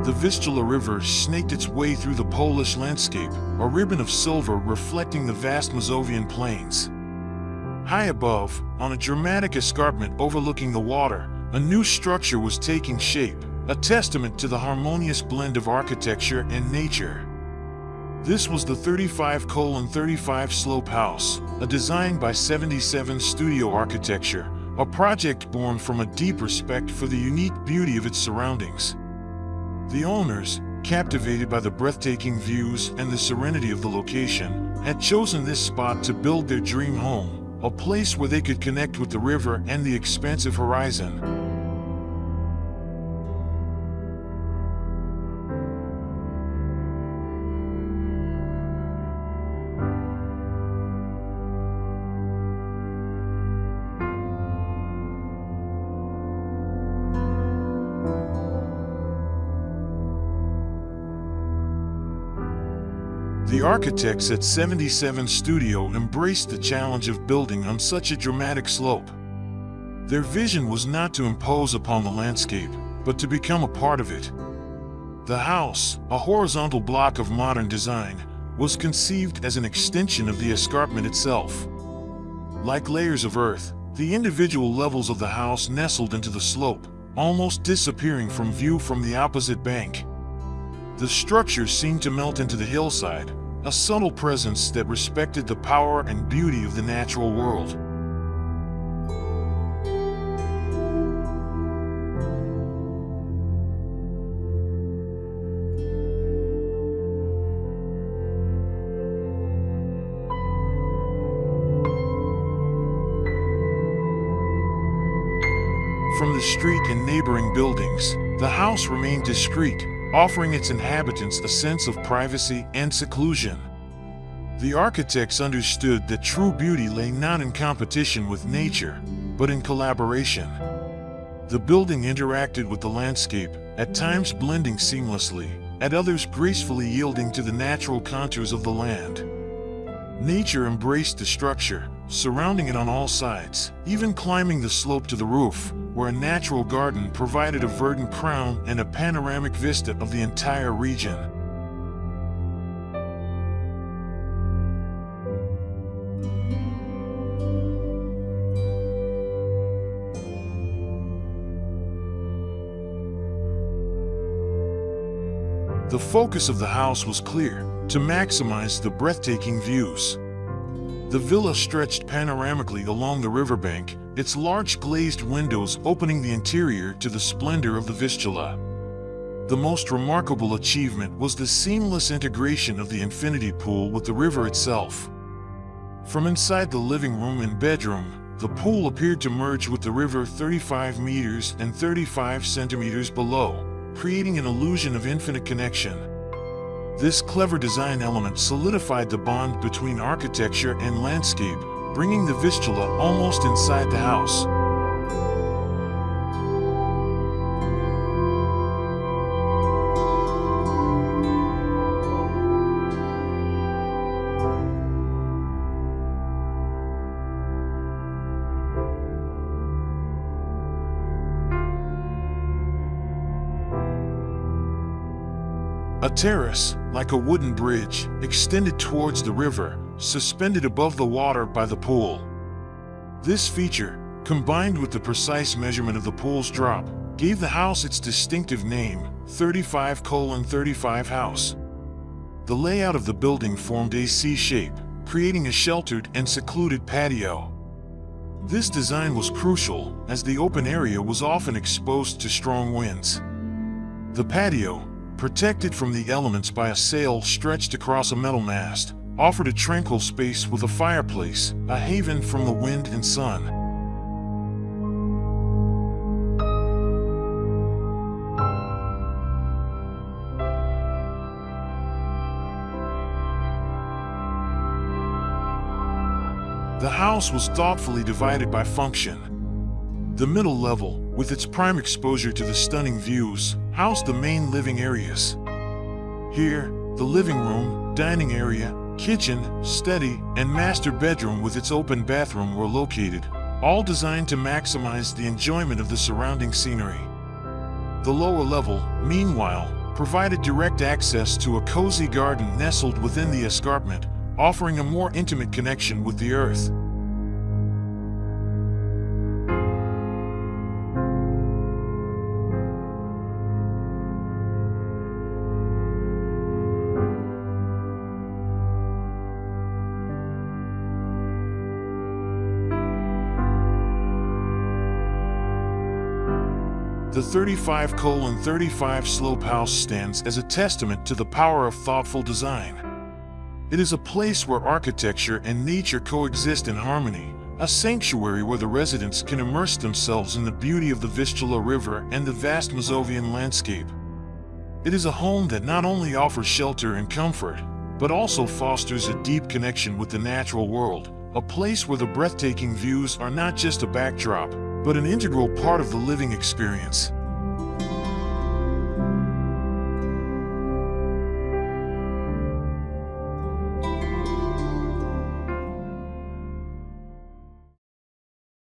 The Vistula River snaked its way through the Polish landscape, a ribbon of silver reflecting the vast Mazovian plains. High above, on a dramatic escarpment overlooking the water, a new structure was taking shape, a testament to the harmonious blend of architecture and nature. This was the 35:35 Slope House, a design by 77 Studio Architecture, a project born from a deep respect for the unique beauty of its surroundings. The owners, captivated by the breathtaking views and the serenity of the location, had chosen this spot to build their dream home, a place where they could connect with the river and the expansive horizon. The architects at 77 Studio embraced the challenge of building on such a dramatic slope. Their vision was not to impose upon the landscape, but to become a part of it. The house, a horizontal block of modern design, was conceived as an extension of the escarpment itself. Like layers of earth, the individual levels of the house nestled into the slope, almost disappearing from view from the opposite bank. The structure seemed to melt into the hillside, a subtle presence that respected the power and beauty of the natural world. From the street and neighboring buildings, the house remained discreet, offering its inhabitants a sense of privacy and seclusion. The architects understood that true beauty lay not in competition with nature, but in collaboration. The building interacted with the landscape, at times blending seamlessly, at others gracefully yielding to the natural contours of the land. Nature embraced the structure, surrounding it on all sides, even climbing the slope to the roof, where a natural garden provided a verdant crown and a panoramic vista of the entire region. The focus of the house was clear, to maximize the breathtaking views. The villa stretched panoramically along the riverbank, its large glazed windows opening the interior to the splendor of the Vistula. The most remarkable achievement was the seamless integration of the infinity pool with the river itself. From inside the living room and bedroom, the pool appeared to merge with the river 35 meters and 35 centimeters below, creating an illusion of infinite connection. This clever design element solidified the bond between architecture and landscape, bringing the Vistula almost inside the house. A terrace, like a wooden bridge, extended towards the river, suspended above the water by the pool. This feature, combined with the precise measurement of the pool's drop, gave the house its distinctive name, 35:35 House. The layout of the building formed a C shape, creating a sheltered and secluded patio. This design was crucial, as the open area was often exposed to strong winds. The patio, protected from the elements by a sail stretched across a metal mast, offered a tranquil space with a fireplace, a haven from the wind and sun. The house was thoughtfully divided by function. The middle level, with its prime exposure to the stunning views, housed the main living areas. Here, the living room, dining area, kitchen, study, and master bedroom with its open bathroom were located, all designed to maximize the enjoyment of the surrounding scenery. The lower level, meanwhile, provided direct access to a cozy garden nestled within the escarpment, offering a more intimate connection with the earth. The 35:35 slope house stands as a testament to the power of thoughtful design. It is a place where architecture and nature coexist in harmony, a sanctuary where the residents can immerse themselves in the beauty of the Vistula River and the vast Mazovian landscape. It is a home that not only offers shelter and comfort, but also fosters a deep connection with the natural world, a place where the breathtaking views are not just a backdrop, but an integral part of the living experience.